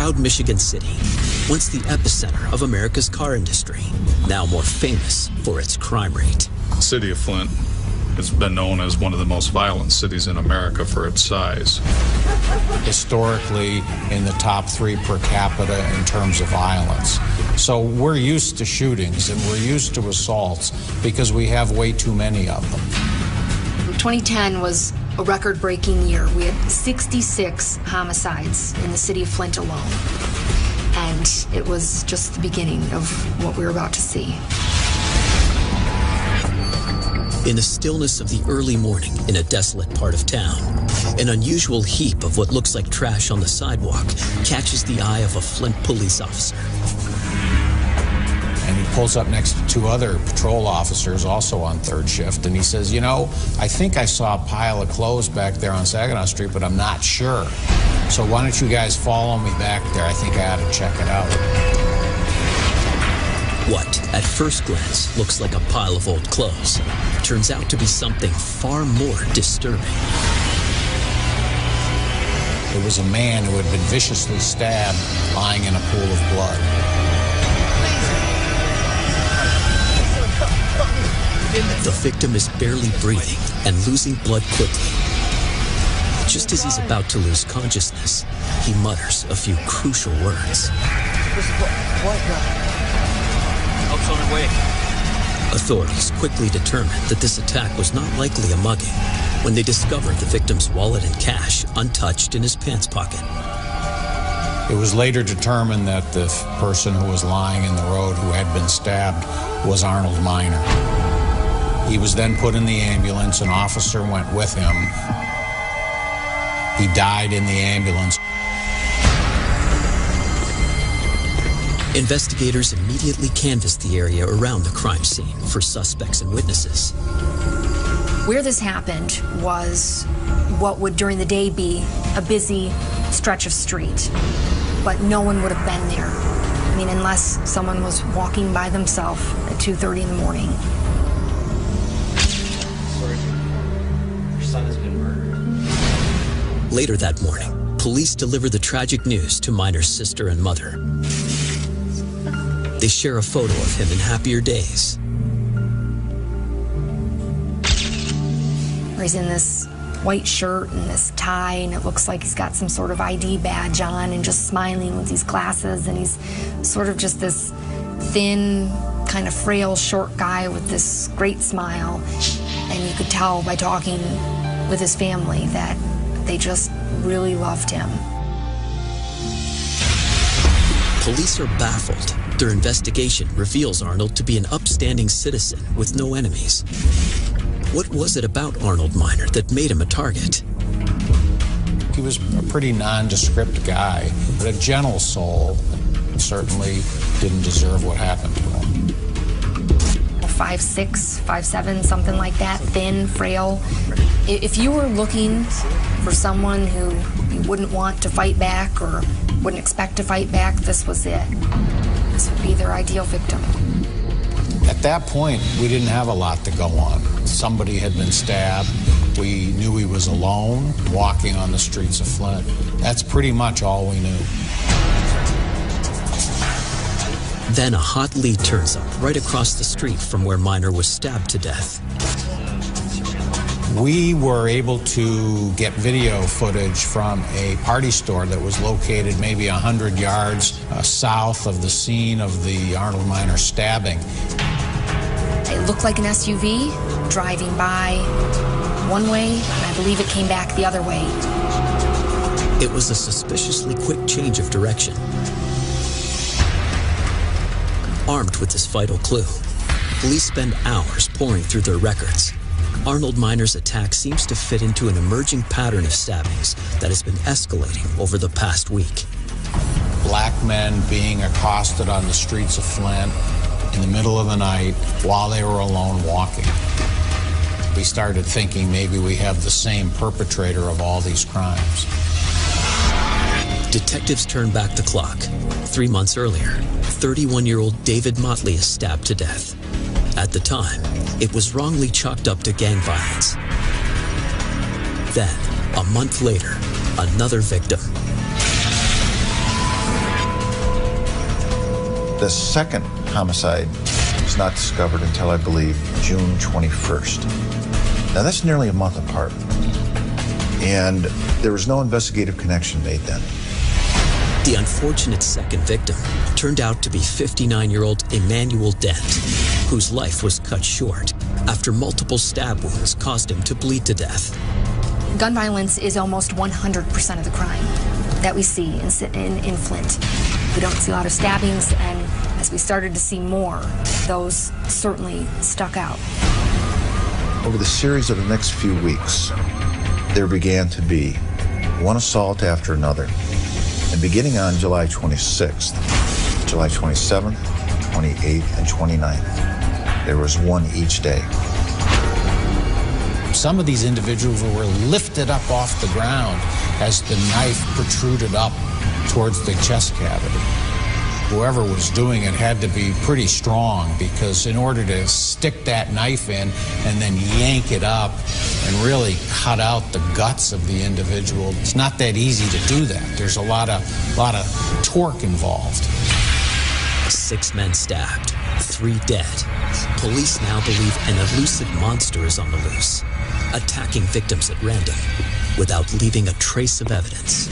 proud Michigan city, once the epicenter of America's car industry, now more famous for its crime rate. The city of Flint has been known as one of the most violent cities in America for its size. Historically, in the top 3 per capita in terms of violence. So we're used to shootings and we're used to assaults because we have way too many of them. 2010 was a record-breaking year. We had 66 homicides in the city of Flint alone. And it was just the beginning of what we were about to see. In the stillness of the early morning in a desolate part of town, an unusual heap of what looks like trash on the sidewalk catches the eye of a Flint police officer. And he pulls up next to 2 other patrol officers also on 3rd shift, and he says, you know, I think I saw a pile of clothes back there on Saginaw Street, but I'm not sure. So why don't you guys follow me back there? I think I ought to check it out. What, at first glance, looks like a pile of old clothes, turns out to be something far more disturbing. It was a man who had been viciously stabbed, lying in a pool of blood. The victim is barely breathing and losing blood quickly. Just as he's about to lose consciousness, he mutters a few crucial words. Help's on her way. Authorities quickly determined that this attack was not likely a mugging when they discovered the victim's wallet and cash untouched in his pants pocket. It was later determined that the person who was lying in the road who had been stabbed was Arnold Miner. He was then put in the ambulance. An officer went with him. He died in the ambulance. Investigators immediately canvassed the area around the crime scene for suspects and witnesses. Where this happened was what would during the day be a busy stretch of street, but no one would have been there. I mean, unless someone was walking by themselves at 2:30 in the morning. Your son has been murdered. Later that morning, police deliver the tragic news to Miner's sister and mother. They share a photo of him in happier days. He's in this white shirt and this tie, and it looks like he's got some sort of ID badge on and just smiling with these glasses, and he's sort of just this thin, kind of frail, short guy with this great smile. And you could tell by talking with his family that they just really loved him. Police are baffled. Their investigation reveals Arnold to be an upstanding citizen with no enemies. What was it about Arnold Miner that made him a target? He was a pretty nondescript guy, but a gentle soul. Certainly didn't deserve what happened to him. 5'6", 5'7", something like that, thin, frail. If you were looking for someone who you wouldn't want to fight back or wouldn't expect to fight back, this was it. This would be their ideal victim. At that point, we didn't have a lot to go on. Somebody had been stabbed. We knew he was alone, walking on the streets of Flint. That's pretty much all we knew. Then a hot lead turns up right across the street from where Miner was stabbed to death. We were able to get video footage from a party store that was located maybe 100 yards south of the scene of the Arnold Miner stabbing. It looked like an SUV driving by one way, and I believe it came back the other way. It was a suspiciously quick change of direction. Armed with this vital clue, police spend hours poring through their records. Arnold Miner's attack seems to fit into an emerging pattern of stabbings that has been escalating over the past week. Black men being accosted on the streets of Flint in the middle of the night while they were alone walking. We started thinking maybe we have the same perpetrator of all these crimes. Detectives turn back the clock. 3 months earlier, 31-year-old David Motley is stabbed to death. At the time, it was wrongly chalked up to gang violence. Then, a month later, another victim. The second homicide was not discovered until, I believe, June 21st. Now, that's nearly a month apart. And there was no investigative connection made then. The unfortunate second victim turned out to be 59-year-old Emmanuel Dent, whose life was cut short after multiple stab wounds caused him to bleed to death. Gun violence is almost 100% of the crime that we see in Flint. We don't see a lot of stabbings, and as we started to see more, those certainly stuck out. Over the series of the next few weeks, there began to be one assault after another. And beginning on July 26th, July 27th, 28th, and 29th, there was one each day. Some of these individuals were lifted up off the ground as the knife protruded up towards the chest cavity. Whoever was doing it had to be pretty strong, because in order to stick that knife in and then yank it up and really cut out the guts of the individual, it's not that easy to do that. There's a lot of torque involved. 6 men stabbed, 3 dead. Police now believe an elusive monster is on the loose, attacking victims at random without leaving a trace of evidence.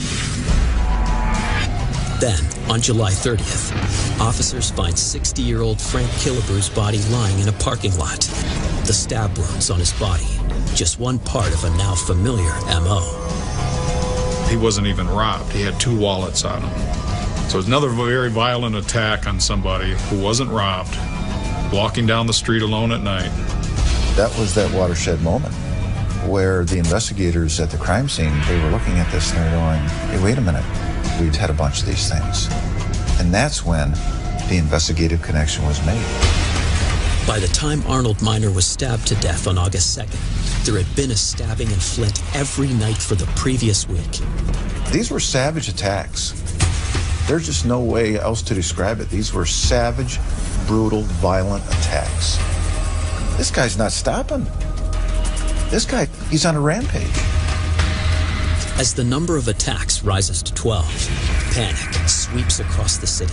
Then, on July 30th, officers find 60-year-old Frank Killebreau's body lying in a parking lot. The stab wounds on his body, just one part of a now familiar M.O. He wasn't even robbed. He had 2 wallets on him. So it's another very violent attack on somebody who wasn't robbed, walking down the street alone at night. That was that watershed moment where the investigators at the crime scene, they were looking at this and they're going, hey, wait a minute. We'd had a bunch of these things. And that's when the investigative connection was made. By the time Arnold Miner was stabbed to death on August 2nd, there had been a stabbing in Flint every night for the previous week. These were savage attacks. There's just no way else to describe it. These were savage, brutal, violent attacks. This guy's not stopping. This guy, he's on a rampage. As the number of attacks rises to 12, panic sweeps across the city.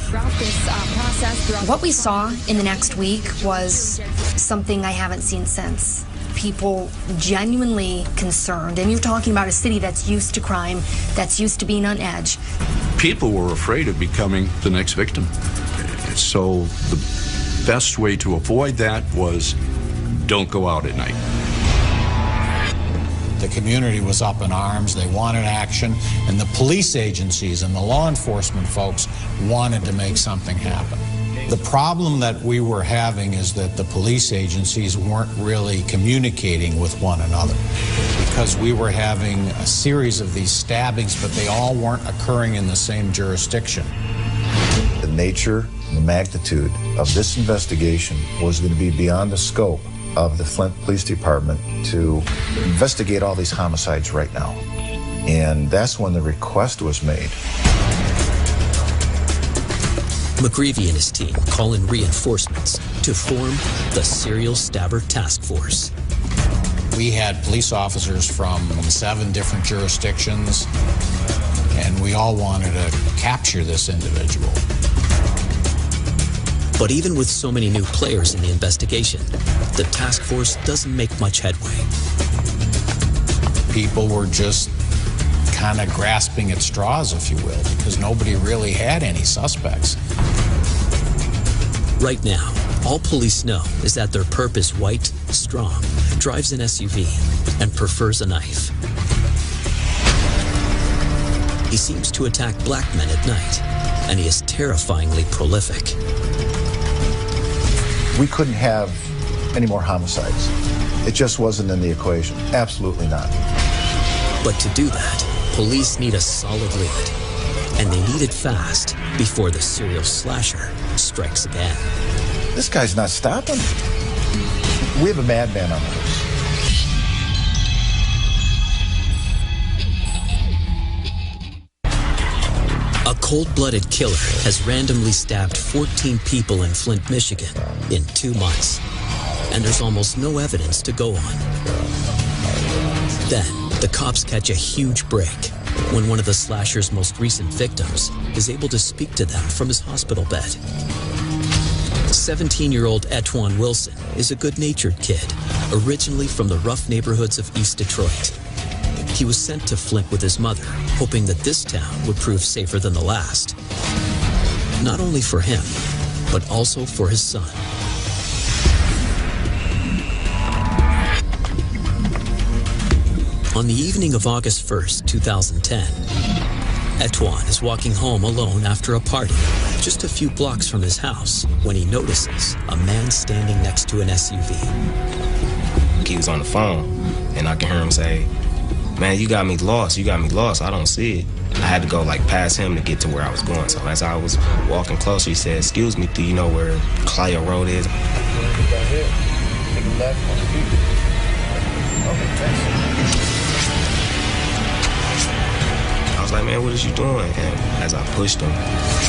What we saw in the next week was something I haven't seen since. People genuinely concerned, and you're talking about a city that's used to crime, that's used to being on edge. People were afraid of becoming the next victim. So the best way to avoid that was don't go out at night. The community was up in arms. They wanted action, and the police agencies and the law enforcement folks wanted to make something happen. The problem that we were having is that the police agencies weren't really communicating with one another, because we were having a series of these stabbings, but they all weren't occurring in the same jurisdiction. The nature and the magnitude of this investigation was going to be beyond the scope of the Flint Police Department to investigate all these homicides right now. And that's when the request was made. McGreevy and his team call in reinforcements to form the Serial Stabber Task Force. We had police officers from 7 different jurisdictions, and we all wanted to capture this individual. But even with so many new players in the investigation, the task force doesn't make much headway. People were just kind of grasping at straws, if you will, because nobody really had any suspects. Right now, all police know is that their perp is white, strong, drives an SUV, and prefers a knife. He seems to attack black men at night, and he is terrifyingly prolific. We couldn't have any more homicides. It just wasn't in the equation. Absolutely not. But to do that, police need a solid lead, and they need it fast before the serial slasher strikes again. This guy's not stopping. We have a madman on the loose. A cold-blooded killer has randomly stabbed 14 people in Flint, Michigan in 2 months, and there's almost no evidence to go on. Then, the cops catch a huge break when one of the slasher's most recent victims is able to speak to them from his hospital bed. 17-year-old Etwan Wilson is a good-natured kid, originally from the rough neighborhoods of East Detroit. He was sent to Flint with his mother, hoping that this town would prove safer than the last. Not only for him, but also for his son. On the evening of August 1st, 2010, Etwan is walking home alone after a party, just a few blocks from his house, when he notices a man standing next to an SUV. He was on the phone, and I can hear him say, "Man, you got me lost, I don't see it." I had to go like past him to get to where I was going. So as I was walking closer, he said, "Excuse me, do you know where Clio Road is?" Right here. Take a left on the street. Okay, thanks. I was like, "Man, what is you doing?" And as I pushed him,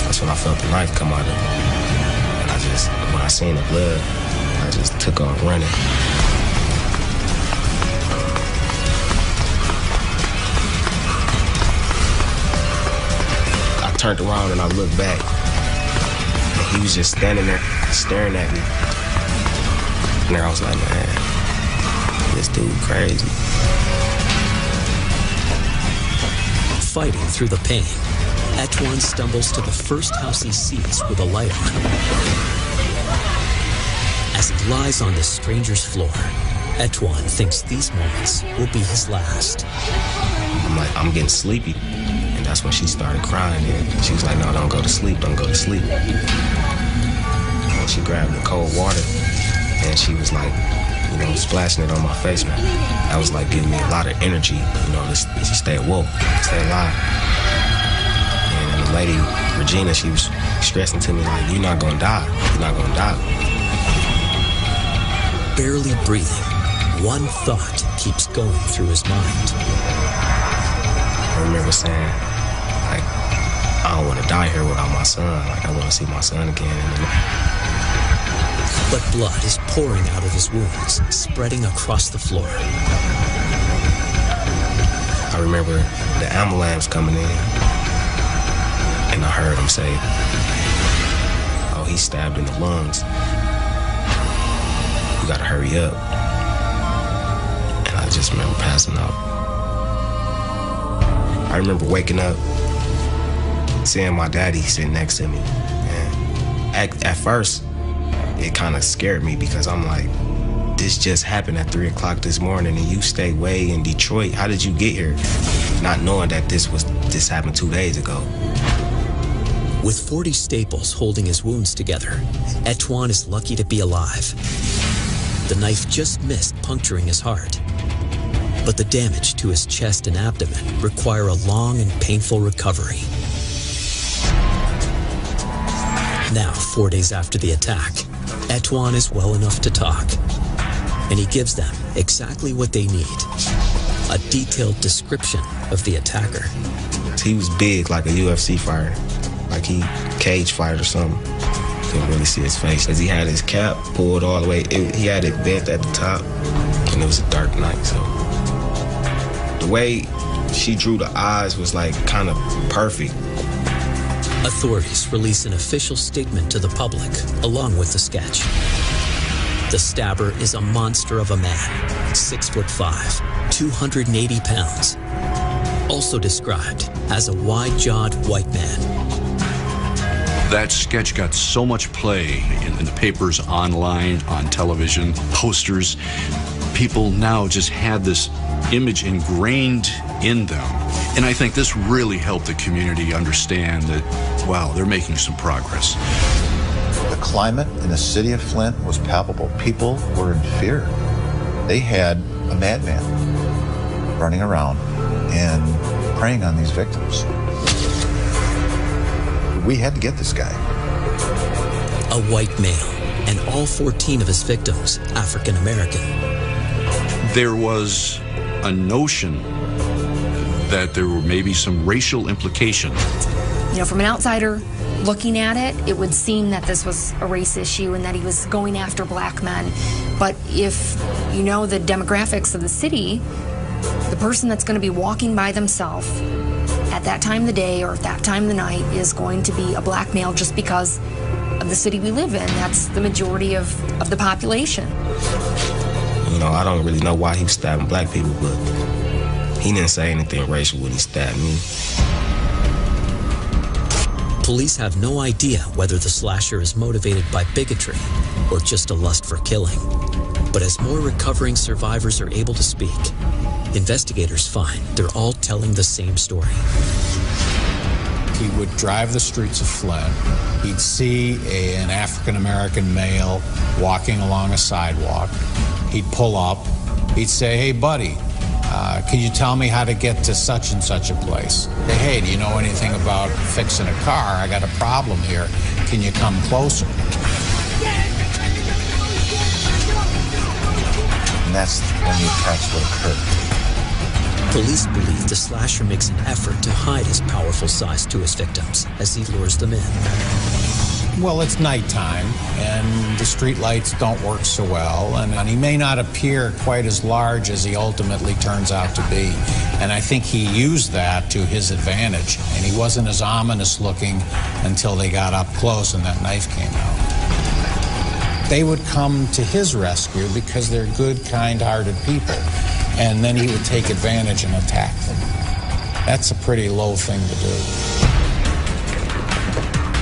that's when I felt the knife come out of him. And when I seen the blood, I just took off running. I turned around and I looked back. And he was just standing there, staring at me. And I was like, "Man, this dude crazy." Fighting through the pain, Etwan stumbles to the first house he sees with a light on. As he lies on this stranger's floor, Etwan thinks these moments will be his last. I'm like, I'm getting sleepy. And that's when she started crying. And she was like, "No, don't go to sleep, don't go to sleep." And she grabbed the cold water and she was like, splashing it on my face, man. That was like giving me a lot of energy, to stay awoke, stay alive. And the lady, Regina, she was stressing to me like, "You're not gonna die, you're not gonna die." Barely breathing, one thought keeps going through his mind. I remember saying, like, "I don't want to die here without my son. Like, I want to see my son again." But blood is pouring out of his wounds, spreading across the floor. I remember the ambulance coming in, and I heard him say, "Oh, he's stabbed in the lungs. You gotta hurry up." And I just remember passing out. I remember waking up, seeing my daddy sitting next to me. And at first, it kind of scared me because I'm like, this just happened at 3 o'clock this morning and you stay way in Detroit. How did you get here? Not knowing that this happened 2 days ago. With 40 staples holding his wounds together, Etwan is lucky to be alive. The knife just missed puncturing his heart. But the damage to his chest and abdomen require a long and painful recovery. Now, 4 days after the attack, Etwan is well enough to talk, and he gives them exactly what they need, a detailed description of the attacker. He was big, like a UFC fighter, like he cage fight or something. Couldn't really see his face, because he had his cap pulled all the way. He had it bent at the top, and it was a dark night, so. The way she drew the eyes was like kind of perfect. Authorities release an official statement to the public, along with the sketch. The stabber is a monster of a man, 6'5", 280 pounds. Also described as a wide-jawed white man. That sketch got so much play in the papers, online, on television, posters. People now just had this image ingrained in them. And I think this really helped the community understand that, wow, they're making some progress. The climate in the city of Flint was palpable. People were in fear. They had a madman running around and preying on these victims. We had to get this guy. A white male, and all 14 of his victims African American. There was a notion that there were maybe some racial implications. From an outsider looking at it, it would seem that this was a race issue and that he was going after black men. But if you know the demographics of the city, the person that's going to be walking by themselves at that time of the day or at that time of the night is going to be a black male just because of the city we live in. That's the majority of the population. You know, I don't really know why he was stabbing black people, but he didn't say anything racial when he stabbed me. Police have no idea whether the slasher is motivated by bigotry or just a lust for killing. But as more recovering survivors are able to speak, investigators find they're all telling the same story. He would drive the streets of Flint. He'd see an African-American male walking along a sidewalk. He'd pull up. He'd say, "Hey, buddy, can you tell me how to get to such and such a place? Hey, do you know anything about fixing a car? I got a problem here. Can you come closer?" And that's when the attacks would occur. Police believe the slasher makes an effort to hide his powerful size to his victims as he lures them in. Well, it's nighttime, and the street lights don't work so well, and he may not appear quite as large as he ultimately turns out to be. And I think he used that to his advantage, and he wasn't as ominous looking until they got up close and that knife came out. They would come to his rescue because they're good, kind-hearted people, and then he would take advantage and attack them. That's a pretty low thing to do.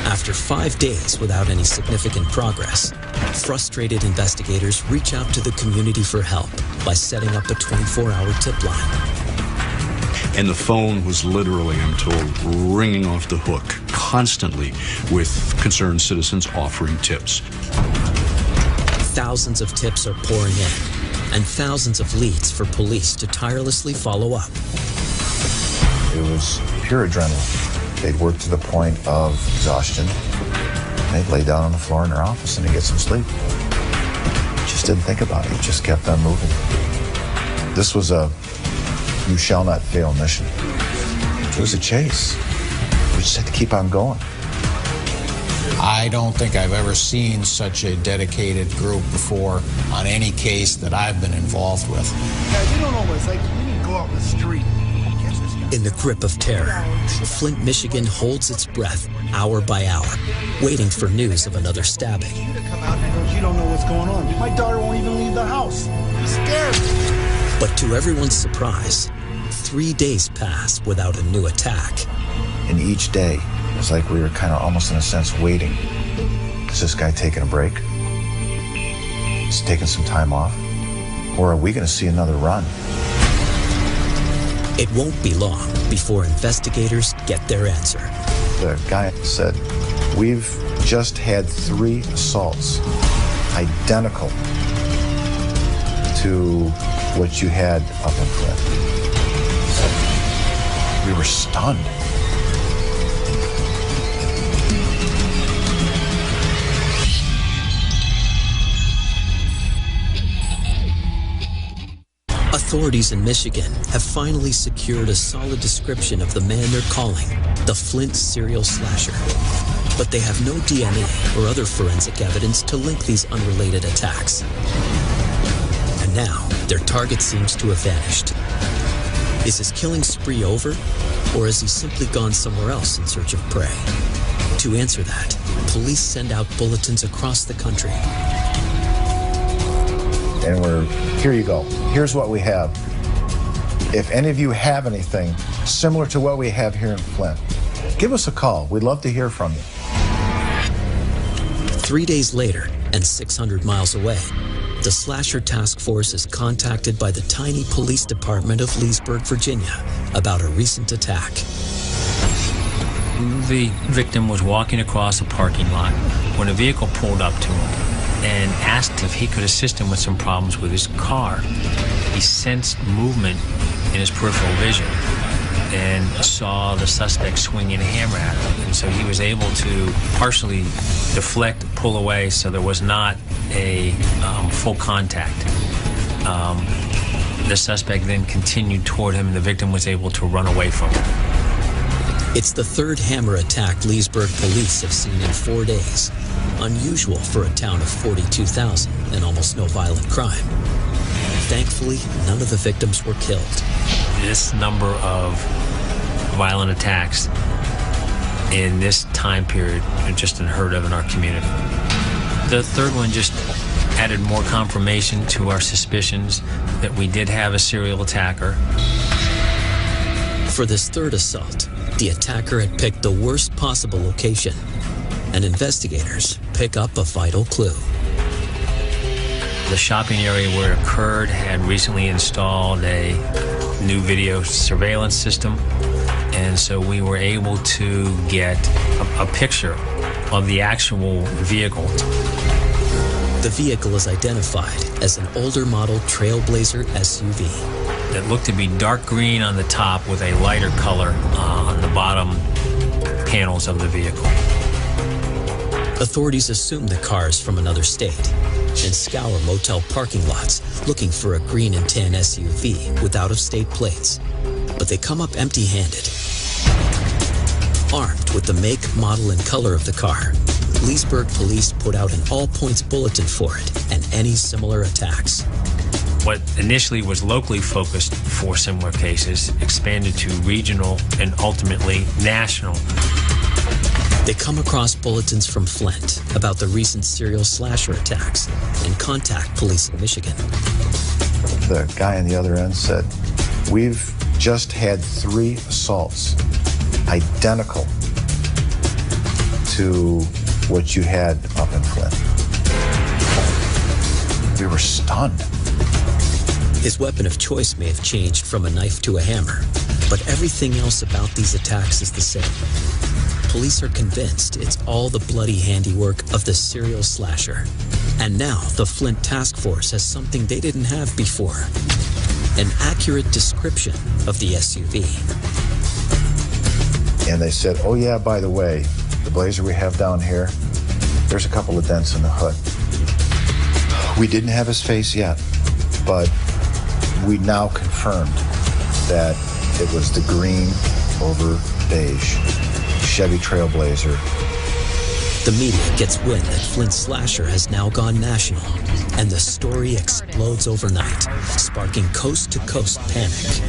After 5 days without any significant progress, frustrated investigators reach out to the community for help by setting up a 24-hour tip line. And the phone was literally, I'm told, ringing off the hook constantly with concerned citizens offering tips. Thousands of tips are pouring in, and thousands of leads for police to tirelessly follow up. It was pure adrenaline. They'd work to the point of exhaustion. They'd lay down on the floor in their office and they'd get some sleep. Just didn't think about it. Just kept on moving. This was a you shall not fail mission. It was a chase. We just had to keep on going. I don't think I've ever seen such a dedicated group before on any case that I've been involved with. Guys, you don't know what it's like. You need to go out in the street. In the grip of terror, Flint, Michigan holds its breath hour by hour, waiting for news of another stabbing. You don't know what's going on. My daughter won't even leave the house. I'm scared. But to everyone's surprise, 3 days pass without a new attack. And each day, it was like we were kind of almost in a sense waiting. Is this guy taking a break? Is he taking some time off? Or are we going to see another run? It won't be long before investigators get their answer. The guy said, "We've just had 3 assaults identical to what you had up in Flint." We were stunned. Authorities in Michigan have finally secured a solid description of the man they're calling the Flint serial slasher. But they have no DNA or other forensic evidence to link these unrelated attacks. And now, their target seems to have vanished. Is his killing spree over, or has he simply gone somewhere else in search of prey? To answer that, police send out bulletins across the country. And here you go. Here's what we have. If any of you have anything similar to what we have here in Flint, give us a call. We'd love to hear from you. 3 days later, and 600 miles away, the Slasher Task Force is contacted by the tiny police department of Leesburg, Virginia, about a recent attack. The victim was walking across a parking lot when a vehicle pulled up to him and asked if he could assist him with some problems with his car. He sensed movement in his peripheral vision and saw the suspect swinging a hammer at him. And so he was able to partially deflect, pull away, so there was not a full contact. The suspect then continued toward him, and the victim was able to run away from him. It's the third hammer attack Leesburg police have seen in 4 days. Unusual for a town of 42,000 and almost no violent crime. Thankfully, none of the victims were killed. This number of violent attacks in this time period are just unheard of in our community. The third one just added more confirmation to our suspicions that we did have a serial attacker. For this third assault, the attacker had picked the worst possible location, and investigators pick up a vital clue. The shopping area where it occurred had recently installed a new video surveillance system, and so we were able to get a picture of the actual vehicle. The vehicle is identified as an older model Trailblazer SUV. It looked to be dark green on the top with a lighter color on the bottom panels of the vehicle. Authorities assume the car is from another state and scour motel parking lots looking for a green and tan SUV with out-of-state plates. But they come up empty-handed. Armed with the make, model, and color of the car, Leesburg police put out an all-points bulletin for it and any similar attacks. What initially was locally focused for similar cases expanded to regional and ultimately national. They come across bulletins from Flint about the recent serial slasher attacks and contact police in Michigan. The guy on the other end said, "We've just had 3 assaults identical to what you had up in Flint." We were stunned. His weapon of choice may have changed from a knife to a hammer, but everything else about these attacks is the same. Police are convinced it's all the bloody handiwork of the serial slasher. And now the Flint Task Force has something they didn't have before: an accurate description of the SUV. And they said, "Oh yeah, by the way, the Blazer we have down here, there's a couple of dents in the hood." We didn't have his face yet, but we now confirmed that it was the green over beige Chevy Trailblazer. The media gets wind that Flint's slasher has now gone national, and the story explodes overnight, sparking coast-to-coast panic.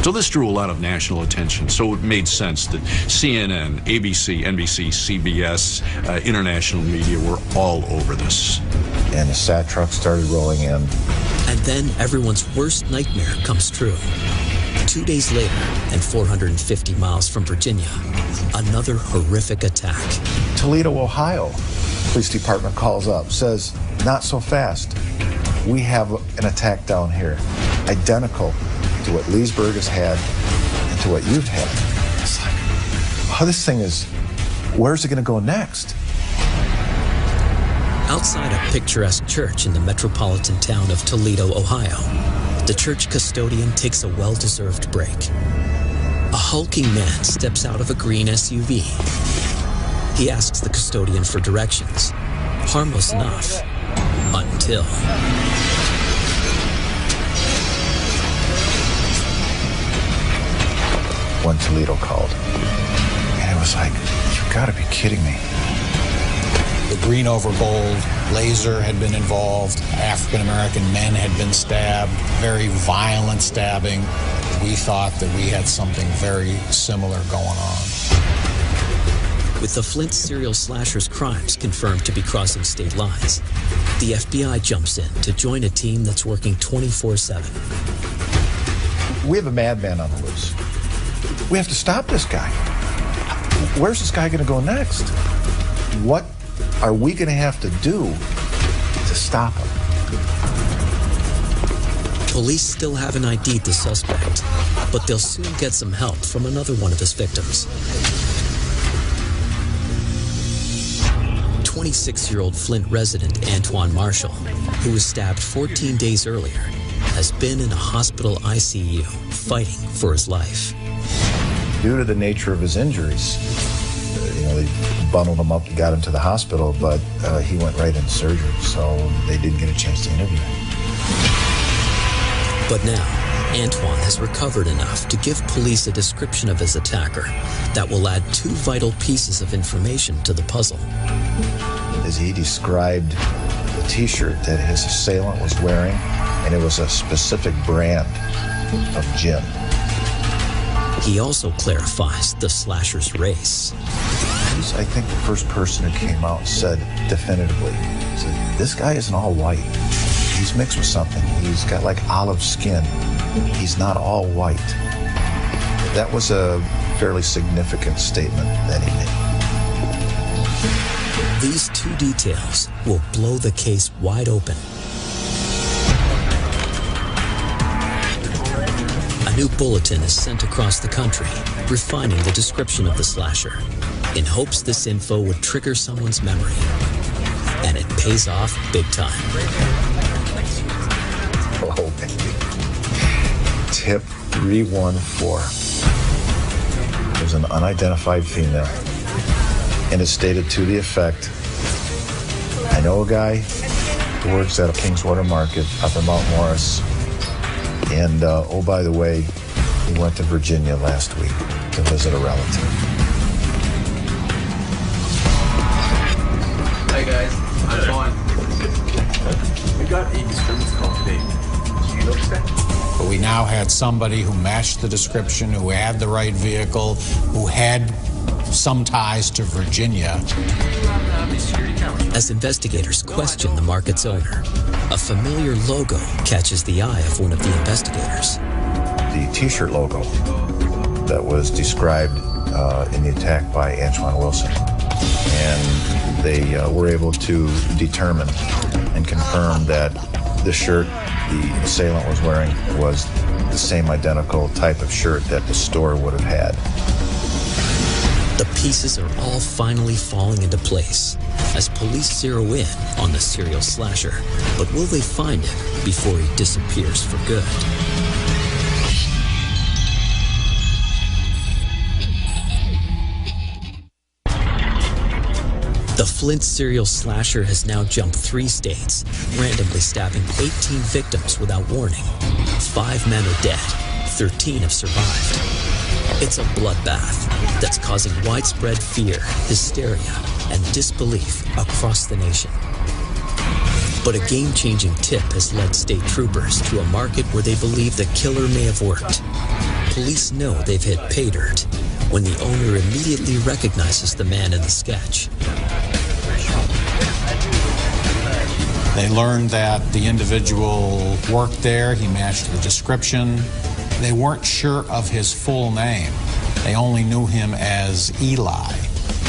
So this drew a lot of national attention, so it made sense that CNN, ABC, NBC, CBS, international media were all over this. And the SAT truck started rolling in. And then everyone's worst nightmare comes true. 2 days later, and 450 miles from Virginia, another horrific attack. Toledo, Ohio, police department calls up, says, "Not so fast. We have an attack down here, identical to what Leesburg has had and to what you've had." It's like, oh, this thing is, where's it going to go next? Outside a picturesque church in the metropolitan town of Toledo, Ohio, the church custodian takes a well-deserved break. A hulking man steps out of a green SUV. He asks the custodian for directions. Harmless enough, until... when Toledo called. And it was like, you've got to be kidding me. The green over gold Blazer had been involved. African-American men had been stabbed, very violent stabbing. We thought that we had something very similar going on. With the Flint serial slasher's crimes confirmed to be crossing state lines, the FBI jumps in to join a team that's working 24/7. We have a madman on the loose. We have to stop this guy. Where's this guy going to go next? What are we going to have to do to stop him? Police still haven't ID'd the suspect, but they'll soon get some help from another one of his victims. 26-year-old Flint resident Antoine Marshall, who was stabbed 14 days earlier, has been in a hospital ICU fighting for his life. Due to the nature of his injuries, they bundled him up and got him to the hospital, but he went right into surgery, so they didn't get a chance to interview him. But now, Antoine has recovered enough to give police a description of his attacker that will add 2 vital pieces of information to the puzzle. As he described the T-shirt that his assailant was wearing, and it was a specific brand of gin. He also clarifies the slasher's race. He's, I think, the first person who came out and said definitively, said, this guy isn't all white. He's mixed with something. He's got like olive skin. He's not all white. That was a fairly significant statement that he made. These two details will blow the case wide open. A new bulletin is sent across the country, refining the description of the slasher, in hopes this info would trigger someone's memory. And it pays off big time. Oh, baby. Tip 314. There's an unidentified female, and it's stated to the effect, I know a guy who works at a Kingswater Market up in Mount Morris, and oh, by the way, he went to Virginia last week to visit a relative. Hey guys, how's it going? We got 80 students called today. Did you notice that? But we now had somebody who matched the description, who had the right vehicle, who had some ties to Virginia. As investigators question the market's owner, a familiar logo catches the eye of one of the investigators. The T-shirt logo that was described in the attack by Antoine Wilson. And they were able to determine and confirm that the shirt the assailant was wearing was the same identical type of shirt that the store would have had. The pieces are all finally falling into place as police zero in on the serial slasher. But will they find him before he disappears for good? The Flint serial slasher has now jumped 3 states, randomly stabbing 18 victims without warning. 5 men are dead, 13 have survived. It's a bloodbath that's causing widespread fear, hysteria, and disbelief across the nation. But a game-changing tip has led state troopers to a market where they believe the killer may have worked. Police know they've hit pay dirt when the owner immediately recognizes the man in the sketch. They learned that the individual worked there, he matched the description. They weren't sure of his full name. They only knew him as Eli.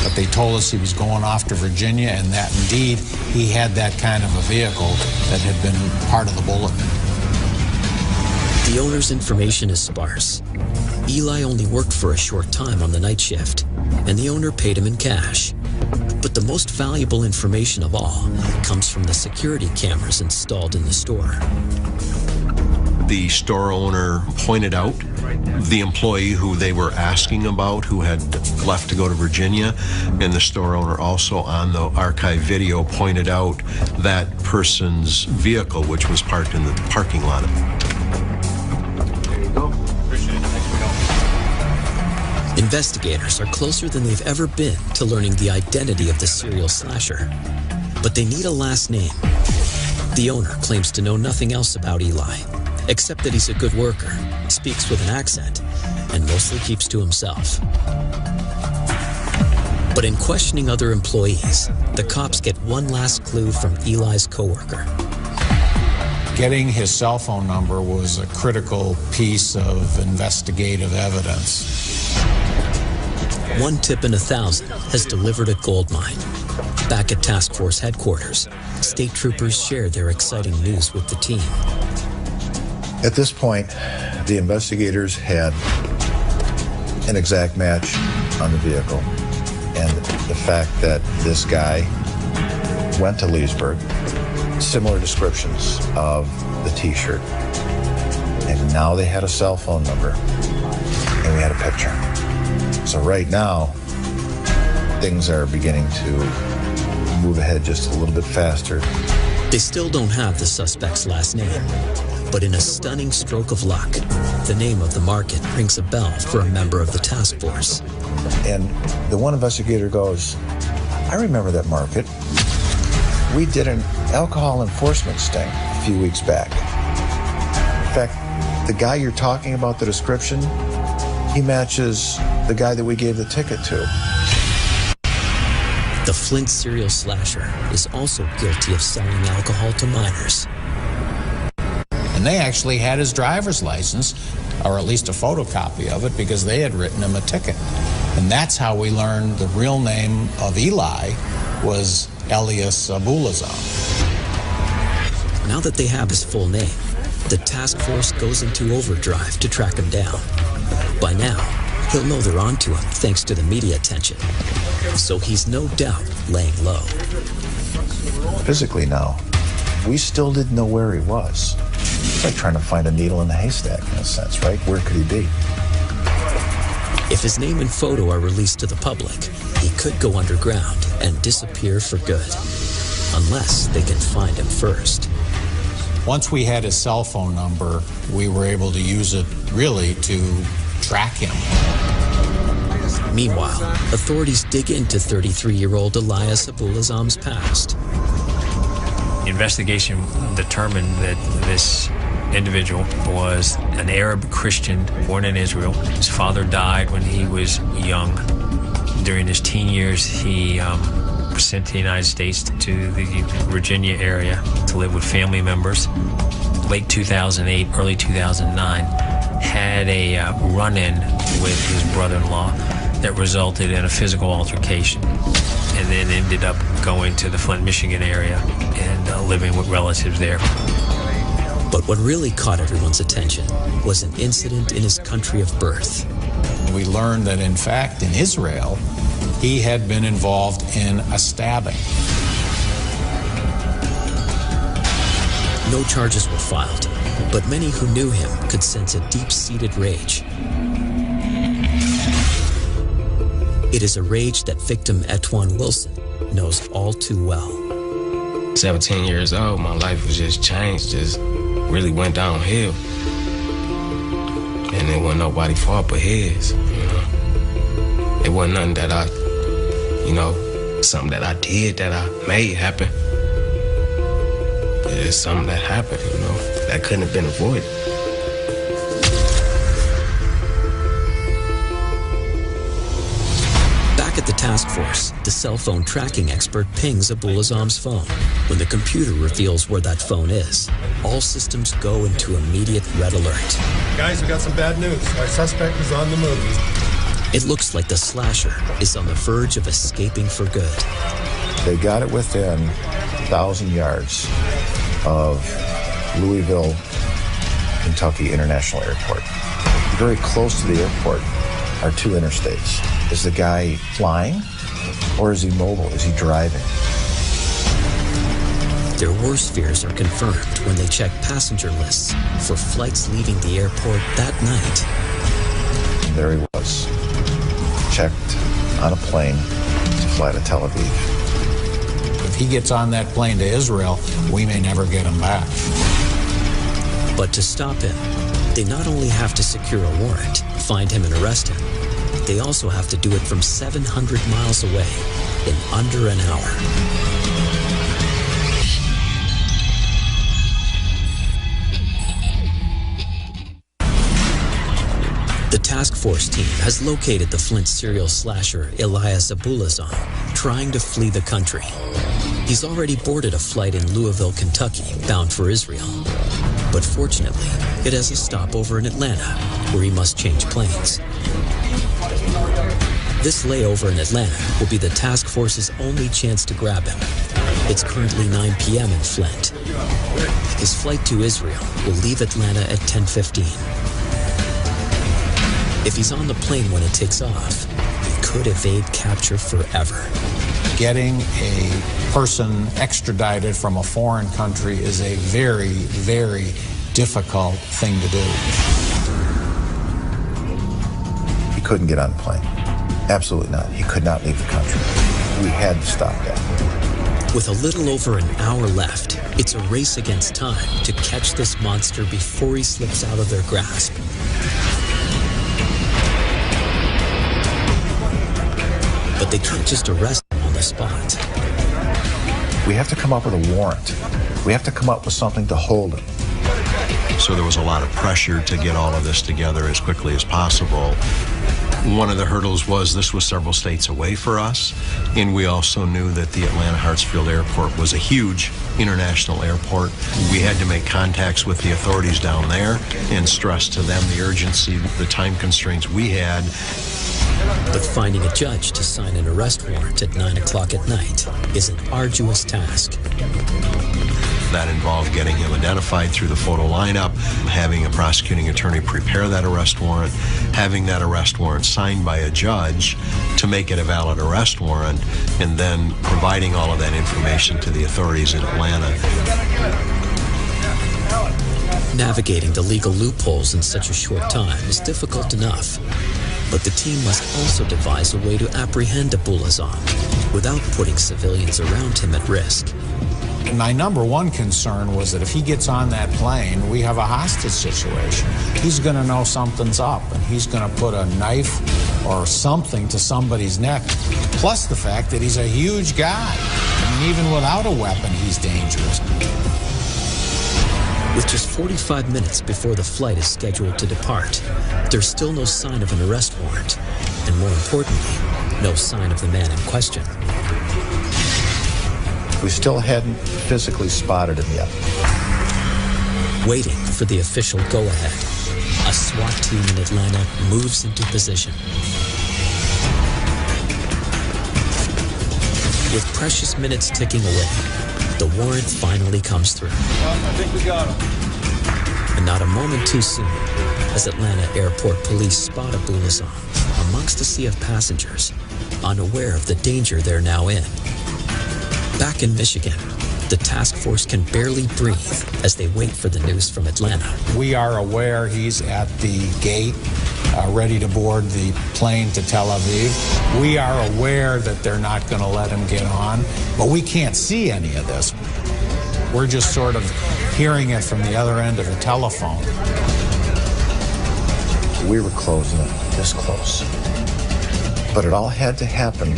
But they told us he was going off to Virginia and that indeed he had that kind of a vehicle that had been part of the bulletin. The owner's information is sparse. Eli only worked for a short time on the night shift, and the owner paid him in cash. But the most valuable information of all comes from the security cameras installed in the store. The store owner pointed out the employee who they were asking about, who had left to go to Virginia, and the store owner also on the archive video pointed out that person's vehicle, which was parked in the parking lot. There you go. Appreciate it. Thanks for your help. Investigators are closer than they've ever been to learning the identity of the serial slasher. But they need a last name. The owner claims to know nothing else about Eli, except that he's a good worker, speaks with an accent, and mostly keeps to himself. But in questioning other employees, the cops get one last clue from Eli's coworker. Getting his cell phone number was a critical piece of investigative evidence. One tip in 1,000 has delivered a gold mine. Back at task force headquarters, state troopers share their exciting news with the team. At this point, the investigators had an exact match on the vehicle, and the fact that this guy went to Leesburg, similar descriptions of the T-shirt, and now they had a cell phone number, and we had a picture. So right now, things are beginning to move ahead just a little bit faster. They still don't have the suspect's last name, but in a stunning stroke of luck, the name of the market rings a bell for a member of the task force. And the one investigator goes, I remember that market. We did an alcohol enforcement sting a few weeks back. In fact, the guy you're talking about, the description, he matches the guy that we gave the ticket to. The Flint serial slasher is also guilty of selling alcohol to minors. And they actually had his driver's license, or at least a photocopy of it, because they had written him a ticket. And that's how we learned the real name of Eli was Elias Abuelazam. Now that they have his full name, the task force goes into overdrive to track him down. By now, he'll know they're onto him thanks to the media attention. So he's no doubt laying low. Physically now, we still didn't know where he was. It's like trying to find a needle in a haystack in a sense, right? Where could he be? If his name and photo are released to the public, he could go underground and disappear for good, unless they can find him first. Once we had his cell phone number, we were able to use it really to track him. Meanwhile, authorities dig into 33-year-old Elias Abuelazam's past. The investigation determined that this individual was an Arab Christian born in Israel. His father died when he was young. During his teen years, he was sent to the United States to the Virginia area to live with family members. Late 2008, early 2009, had a run-in with his brother-in-law that resulted in a physical altercation, and then ended up going to the Flint, Michigan area and living with relatives there. But what really caught everyone's attention was an incident in his country of birth. We learned that, in fact, in Israel, he had been involved in a stabbing. No charges were filed, but many who knew him could sense a deep-seated rage. It is a rage that victim Etwan Wilson knows all too well. 17 years old, my life was just changed, just really went downhill. And it wasn't nobody's fault but his, you know. It wasn't nothing that I, you know, something that I did that I made happen. It's something that happened, you know, that couldn't have been avoided. Back at the task force, the cell phone tracking expert pings Abuelazam's phone. When the computer reveals where that phone is, all systems go into immediate red alert. Guys, we got some bad news. Our suspect is on the move. It looks like the slasher is on the verge of escaping for good. They got it within 1,000 yards of Louisville, Kentucky International Airport. Very close to the airport are two interstates. Is the guy flying, or is he mobile? Is he driving? Their worst fears are confirmed when they check passenger lists for flights leaving the airport that night. And there he was, checked on a plane to fly to Tel Aviv. If he gets on that plane to Israel, we may never get him back. But to stop him, they not only have to secure a warrant, find him and arrest him, they also have to do it from 700 miles away in under an hour. The task force team has located the Flint serial slasher Elias Abuelazam, trying to flee the country. He's already boarded a flight in Louisville, Kentucky, bound for Israel. But fortunately, it has a stopover in Atlanta, where he must change planes. This layover in Atlanta will be the task force's only chance to grab him. It's currently 9 p.m. in Flint. His flight to Israel will leave Atlanta at 10:15. If he's on the plane when it takes off, he could evade capture forever. Getting a person extradited from a foreign country is a very, very difficult thing to do. He couldn't get on the plane. Absolutely not. He could not leave the country. We had to stop that. With a little over an hour left, it's a race against time to catch this monster before he slips out of their grasp. But they can't just arrest him on the spot. We have to come up with a warrant. We have to come up with something to hold him. So there was a lot of pressure to get all of this together as quickly as possible. One of the hurdles was this was several states away for us, and we also knew that the Atlanta Hartsfield Airport was a huge international airport. We had to make contacts with the authorities down there and stress to them the urgency, the time constraints we had. But finding a judge to sign an arrest warrant at 9 o'clock at night is an arduous task. That involved getting him identified through the photo lineup, having a prosecuting attorney prepare that arrest warrant, having that arrest warrant signed by a judge to make it a valid arrest warrant, and then providing all of that information to the authorities in Atlanta. Navigating the legal loopholes in such a short time is difficult enough, but the team must also devise a way to apprehend Abuelazam without putting civilians around him at risk. My number one concern was that if he gets on that plane, we have a hostage situation. He's going to know something's up, and he's going to put a knife or something to somebody's neck. Plus the fact that he's a huge guy. I mean, even without a weapon, he's dangerous. With just 45 minutes before the flight is scheduled to depart, there's still no sign of an arrest warrant, and more importantly, no sign of the man in question. We still hadn't physically spotted him yet. Waiting for the official go-ahead, a SWAT team in Atlanta moves into position. With precious minutes ticking away, the warrant finally comes through. I think we got him. And not a moment too soon, as Atlanta Airport Police spot Abuelazam amongst a sea of passengers, unaware of the danger they're now in. Back in Michigan, the task force can barely breathe as they wait for the news from Atlanta. We are aware he's at the gate, ready to board the plane to Tel Aviv. We are aware that they're not going to let him get on, but we can't see any of this. We're just sort of hearing it from the other end of the telephone. We were closing it this close. But it all had to happen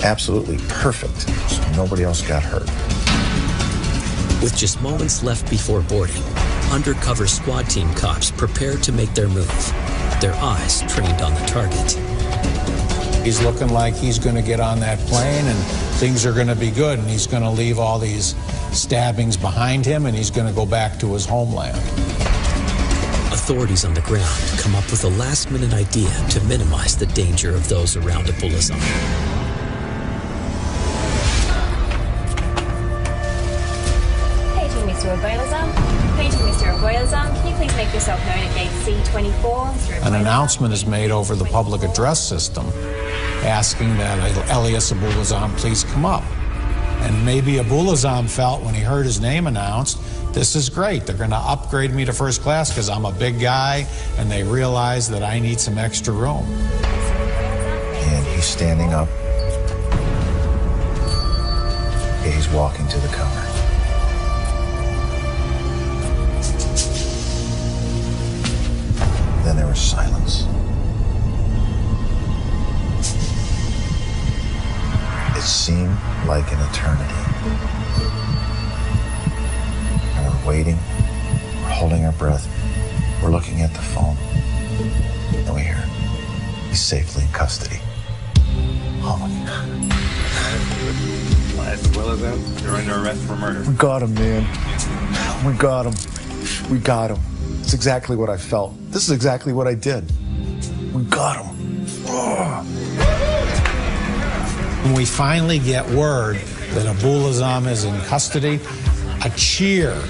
absolutely perfect, so nobody else got hurt. With just moments left before boarding, undercover squad team cops prepared to make their move, their eyes trained on the target. He's looking like he's going to get on that plane and things are going to be good, and he's going to leave all these stabbings behind him, and he's going to go back to his homeland. Authorities on the ground come up with a last-minute idea to minimize the danger of those around Abuelazam. Mr. Abuelazam, can you please make yourself known at gate C24? An announcement is made over the public address system asking that Elias Abuelazam please come up. And maybe Abuelazam felt when he heard his name announced, this is great. They're going to upgrade me to first class because I'm a big guy, and they realize that I need some extra room. And he's standing up. He's walking to the counter. Then there was silence. It seemed like an eternity. And we're waiting, we're holding our breath, we're looking at the phone, and we hear, he's safely in custody. Oh my God. Elias Abuelazam, you're under arrest for murder. We got him, man. We got him. We got him. It's exactly what I felt. This is exactly what I did. We got him. Oh. When we finally get word that Abuelazam is in custody, a cheer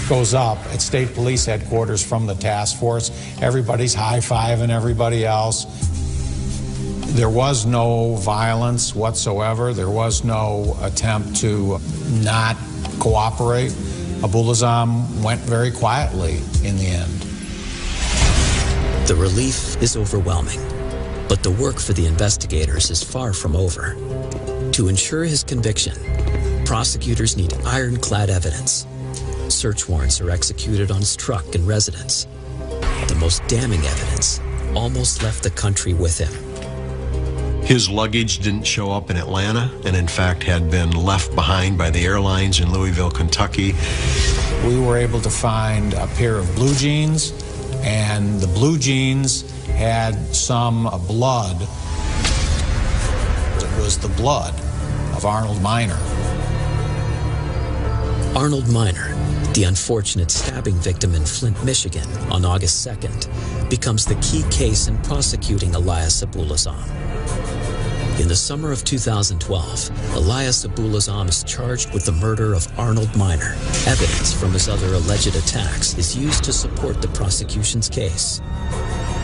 goes up at State Police Headquarters from the task force. Everybody's high-fiving everybody else. There was no violence whatsoever. There was no attempt to not cooperate. Abuelazam went very quietly in the end. The relief is overwhelming, but the work for the investigators is far from over. To ensure his conviction, prosecutors need ironclad evidence. Search warrants are executed on his truck and residence. The most damning evidence almost left the country with him. His luggage didn't show up in Atlanta, and in fact had been left behind by the airlines in Louisville, Kentucky. We were able to find a pair of blue jeans and the blue jeans had some blood. It was the blood of Arnold Miner. Arnold Miner, the unfortunate stabbing victim in Flint, Michigan on August 2nd, becomes the key case in prosecuting Elias Abuelazam. In the summer of 2012, Elias Abuelazam is charged with the murder of Arnold Miner. Evidence from his other alleged attacks is used to support the prosecution's case.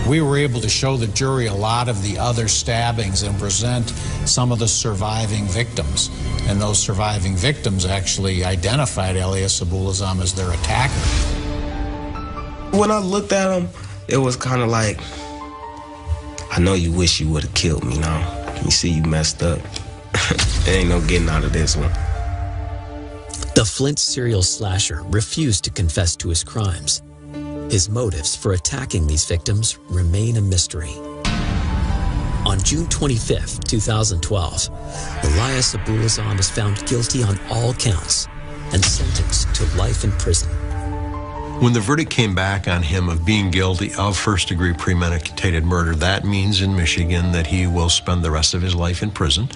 We were able to show the jury a lot of the other stabbings and present some of the surviving victims. And those surviving victims actually identified Elias Abuelazam as their attacker. When I looked at him, it was kind of like, I know you wish you would have killed me now. You see you messed up. There ain't no getting out of this one. The Flint serial slasher refused to confess to his crimes. His motives for attacking these victims remain a mystery. On June 25, 2012, Elias Abuelazam is found guilty on all counts and sentenced to life in prison. When the verdict came back on him of being guilty of first-degree premeditated murder, that means in Michigan that he will spend the rest of his life in prison.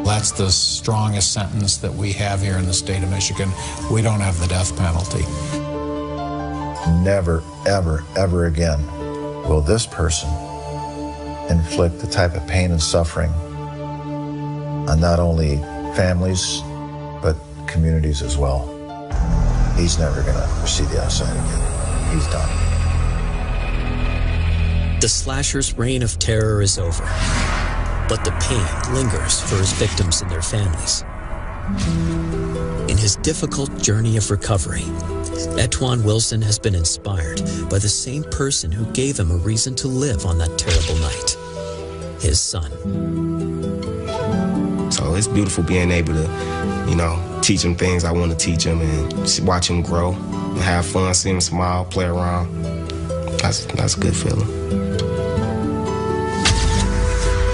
That's the strongest sentence that we have here in the state of Michigan. We don't have the death penalty. Never, ever, ever again will this person inflict the type of pain and suffering on not only families, but communities as well. He's never gonna see the outside again. He's done. The slasher's reign of terror is over, but the pain lingers for his victims and their families. In his difficult journey of recovery, Etwan Wilson has been inspired by the same person who gave him a reason to live on that terrible night, his son. So it's beautiful being able to, you know, teach him things I want to teach him and just watch him grow and have fun, see him smile, play around. That's a good feeling.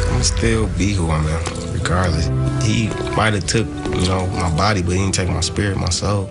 I'm gonna still be who I am, regardless. He might have took, you know, my body, but he didn't take my spirit, my soul.